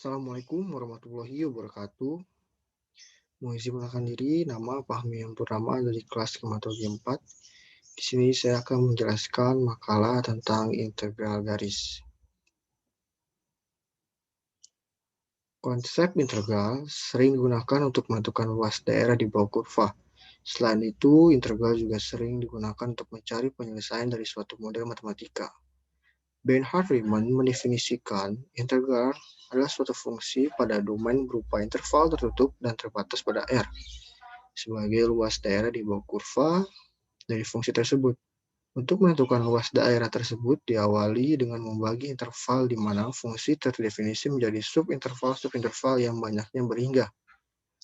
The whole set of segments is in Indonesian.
Assalamualaikum warahmatullahi wabarakatuh. Mohon izin mengenalkan diri, nama Fahmi Purnama dari kelas Klimatologi 4. Di sini saya akan menjelaskan makalah tentang integral garis. Konsep integral sering digunakan untuk menentukan luas daerah di bawah kurva. Selain itu, integral juga sering digunakan untuk mencari penyelesaian dari suatu model matematika. Bernhard Riemann mendefinisikan integral adalah suatu fungsi pada domain berupa interval tertutup dan terbatas pada R sebagai luas daerah di bawah kurva dari fungsi tersebut. Untuk menentukan luas daerah tersebut diawali dengan membagi interval di mana fungsi terdefinisi menjadi subinterval yang banyaknya berhingga.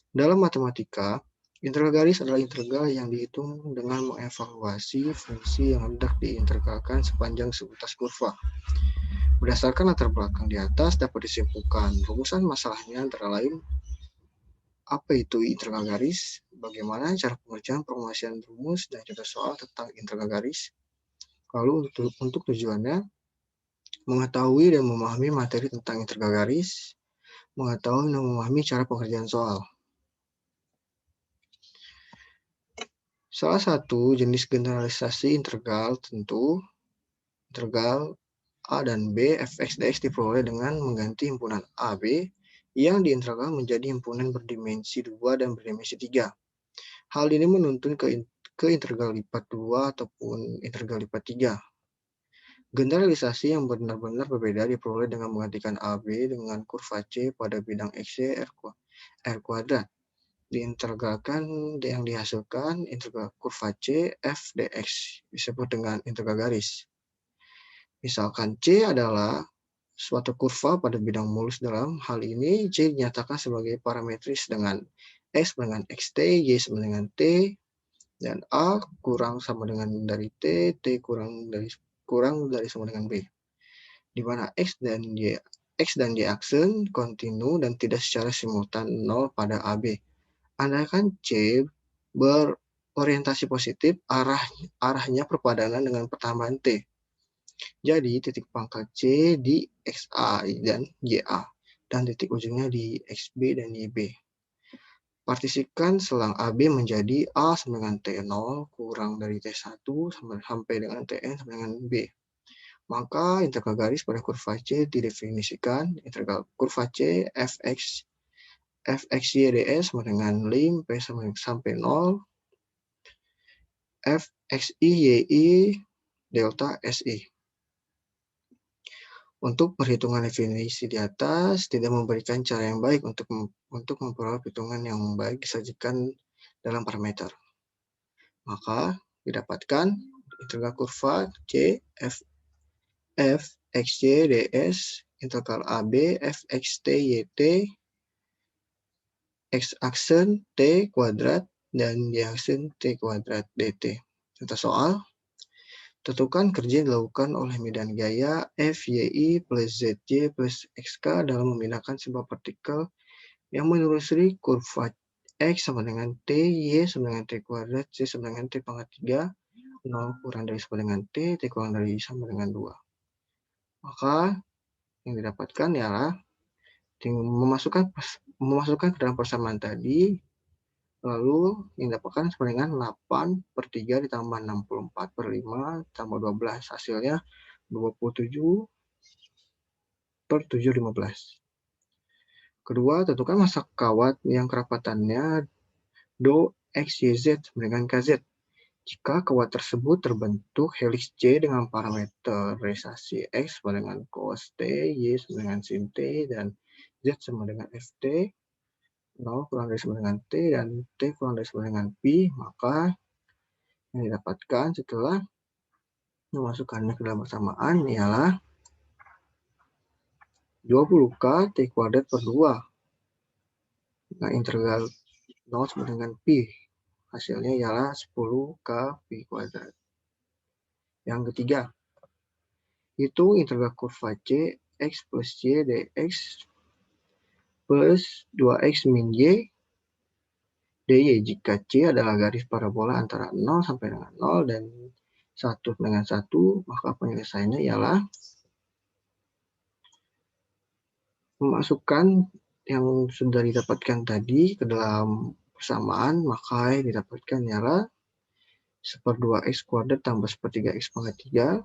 Dalam matematika, integral garis adalah integral yang dihitung dengan mengevaluasi fungsi yang hendak diintegralkan sepanjang sebatas kurva. Berdasarkan latar belakang di atas dapat disimpulkan rumusan masalahnya antara lain apa itu integral garis, bagaimana cara pengerjaan perluasan rumus, dan contoh soal tentang integral garis. Lalu untuk tujuannya, mengetahui dan memahami materi tentang integral garis, mengetahui dan memahami cara pengerjaan soal. Salah satu jenis generalisasi integral tentu integral A dan B fx dx diperoleh dengan mengganti himpunan A, B yang diintegralkan menjadi himpunan berdimensi 2 dan berdimensi 3. Hal ini menuntun ke integral lipat 2 ataupun integral lipat 3. Generalisasi yang benar-benar berbeda diperoleh dengan menggantikan AB dengan kurva C pada bidang XY R kuadrat. Diintegralkan yang dihasilkan integral kurva C f dx disebut dengan integral garis. Misalkan C adalah suatu kurva pada bidang mulus. Dalam hal ini C dinyatakan sebagai parametris dengan X dengan XT, Y sama dengan T, dan A kurang sama dengan dari T, T kurang dari sama dengan B. Di mana X dan Y aksen kontinu dan tidak secara simultan 0 pada AB. Andaikan C berorientasi positif, arahnya perpadanan dengan pertambahan T. Jadi titik pangkal C di XA dan YA, dan titik ujungnya di XB dan YB. Partisikan selang AB menjadi A sama dengan T0 kurang dari T1 sampai dengan Tn sama dengan B. Maka integral garis pada kurva C didefinisikan integral kurva C fx y ds sama dengan lim P sampai 0 fxi yi delta si. Untuk perhitungan definisi di atas tidak memberikan cara yang baik untuk memperoleh perhitungan yang baik disajikan dalam parameter. Maka didapatkan integral kurva C f x y ds integral AB f x t y t x aksen t kuadrat dan y aksen t kuadrat dt. Contoh soal, tentukan kerja yang dilakukan oleh medan gaya FYI plus ZY plus XK dalam memindahkan sebuah partikel yang menelusuri kurva X sama dengan T, Y sama dengan T kuadrat, Z sama dengan T pangkat 3, 0 kurang dari sama dengan T, T kurang dari sama dengan 2. Maka yang didapatkan ialah memasukkan ke dalam persamaan tadi, lalu yang didapatkan sama dengan 8/3 ditambah 64/5 tambah 12. Hasilnya 27/715. Kedua, tentukan masa kawat yang kerapatannya do XYZ dengan KZ. Jika kawat tersebut terbentuk heliks C dengan parameterisasi X sama dengan cos T, Y sama dengan sin T, dan Z sama dengan Ft, 0 kurang dari sama dengan T, dan T kurang dari sama dengan Pi, maka yang didapatkan setelah memasukkannya ke dalam persamaan ialah 20K T kuadrat per 2. Nah, integral 0 sama dengan Pi. Hasilnya ialah 10K Pi kuadrat. Yang ketiga, itu integral kurva C X plus Y dx plus 2X min Y dy jika C adalah garis parabola antara 0 sampai dengan 0 dan 1 dengan 1, maka penyelesaiannya ialah memasukkan yang sudah didapatkan tadi ke dalam persamaan, maka yang didapatkan ialah 1/2x kuadrat tambah 1/3x pangkat 3,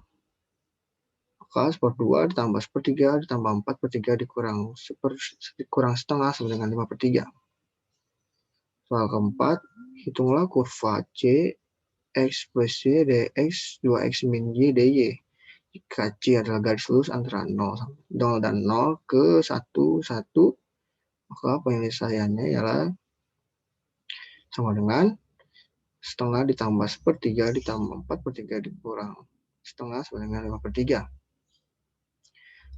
maka 1/2 ditambah 1/3 ditambah 4/3 dikurang setengah sama dengan 5/3. Soal keempat, hitunglah kurva C, X plus Y, dx, 2x min Y, dy. Jika C adalah garis lurus antara 0 dan 0 ke 1, 1, maka penyelesaiannya ialah sama dengan setengah ditambah 1/3 ditambah 4/3 dikurang setengah sama dengan 5/3.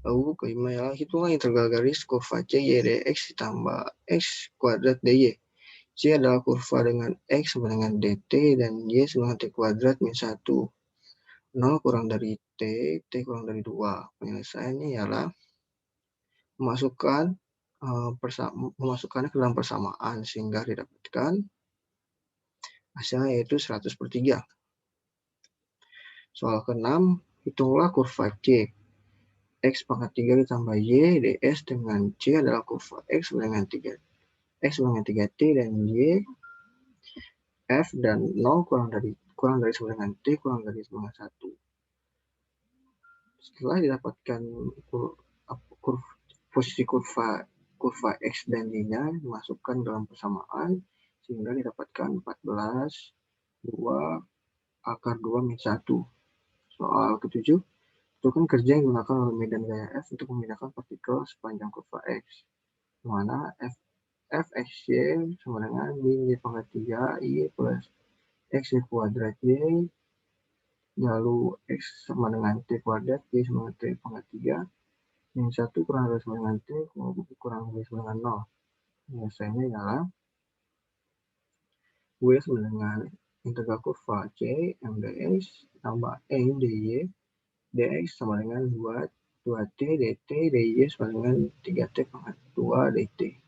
Lalu kelima ialah hitunglah integral garis kurva C, Y, dx ditambah x kuadrat dy. C adalah kurva dengan x sama dengan dt dan y sama dengan t kuadrat min 1. 0 kurang dari t, t kurang dari 2. Penyelesaiannya ialah memasukkannya ke dalam persamaan sehingga didapatkan hasilnya yaitu 100/3. Soal ke-6, hitunglah kurva C. X pangkat 3 ditambah Y ds dengan C adalah kurva X sama dengan 3T dan Y F dan 0 kurang dari sama dengan T kurang dari sama dengan 1. Setelah didapatkan posisi kurva X dan Y-nya dimasukkan dalam persamaan sehingga didapatkan 14, 2, akar 2 min 1. Soal ke-7, tentukan kerja yang digunakan oleh medan gaya F untuk memindahkan partikel sepanjang kurva X, di mana Fxy sama dengan min Y pangkat 3 Y plus Xy kuadrat Y, lalu X sama dengan T kuadrat, Y sama dengan T pangkat 3, min 1 kurang dari sama dengan T, kurang dari sama dengan 0. Biasanya ialah W sama dengan integral kurva C, M dx, tambah M dy, dx sama dengan 2T dt, dy sama dengan 3T pangkat 2 dt.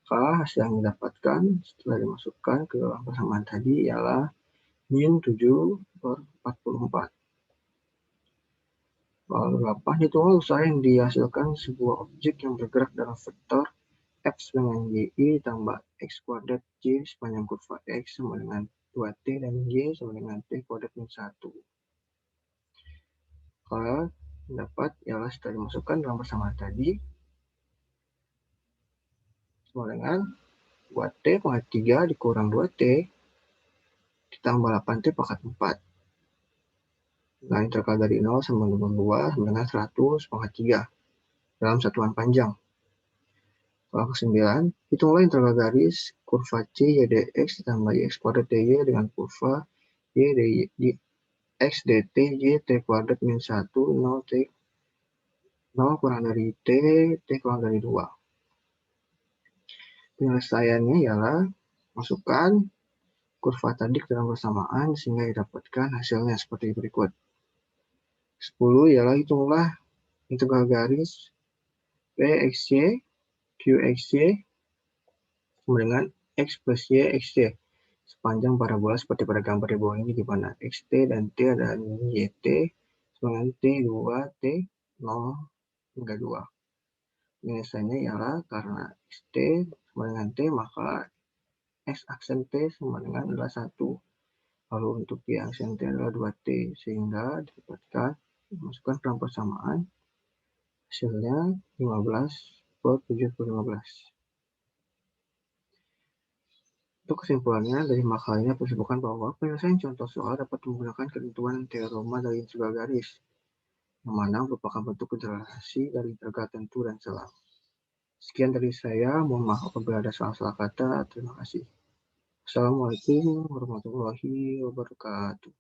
Maka hasil yang didapatkan setelah dimasukkan ke dalam persamaan tadi ialah min 7/44. Soal 8, hitunglah usaha yang dihasilkan sebuah objek yang bergerak dalam vektor X dengan Y tambah X kuadrat Y sepanjang kurva X sama dengan 2T dan Y sama dengan T kuadrat min 1. Maka dapat ialah setelah dimasukkan dalam persamaan tadi sama dengan 2T pangkat 3 dikurang 2T ditambah 8T pangkat 4. Nah, integral dari 0 sampai 2 sama dengan 100 pangkat 3 dalam satuan panjang. Soal ke-9, hitunglah integral garis kurva C y dx ditambah x kuadrat dy dengan kurva y dy x dt y t kuadrat min 1 0 t 0 kurang dari t, t kurang dari 2. Penyelesaiannya ialah masukkan kurva tadi ke dalam persamaan sehingga didapatkan hasilnya seperti berikut. 10 ialah hitunglah integral garis Pxy, Qxy sama dengan X plus Y, XY sepanjang parabola seperti pada gambar di bawah ini, di mana XT dan T adalah YT sama dengan T2, T 0 hingga 2. Penyelesaiannya ialah karena XT sama dengan T, maka X aksen T sama dengan adalah 1. Lalu untuk Y aksen T adalah 2T, sehingga didapatkan dimasukkan dalam persamaan hasilnya 15/7/15. Untuk kesimpulannya, dari makalah ini dapat disebutkan bahwa penyelesaian contoh soal dapat menggunakan ketentuan teorema dari integral garis, yang mana merupakan bentuk generalisasi dari integral tentu dan selang. Sekian dari saya, mohon maaf apabila ada salah-salah kata. Terima kasih. Assalamualaikum warahmatullahi wabarakatuh.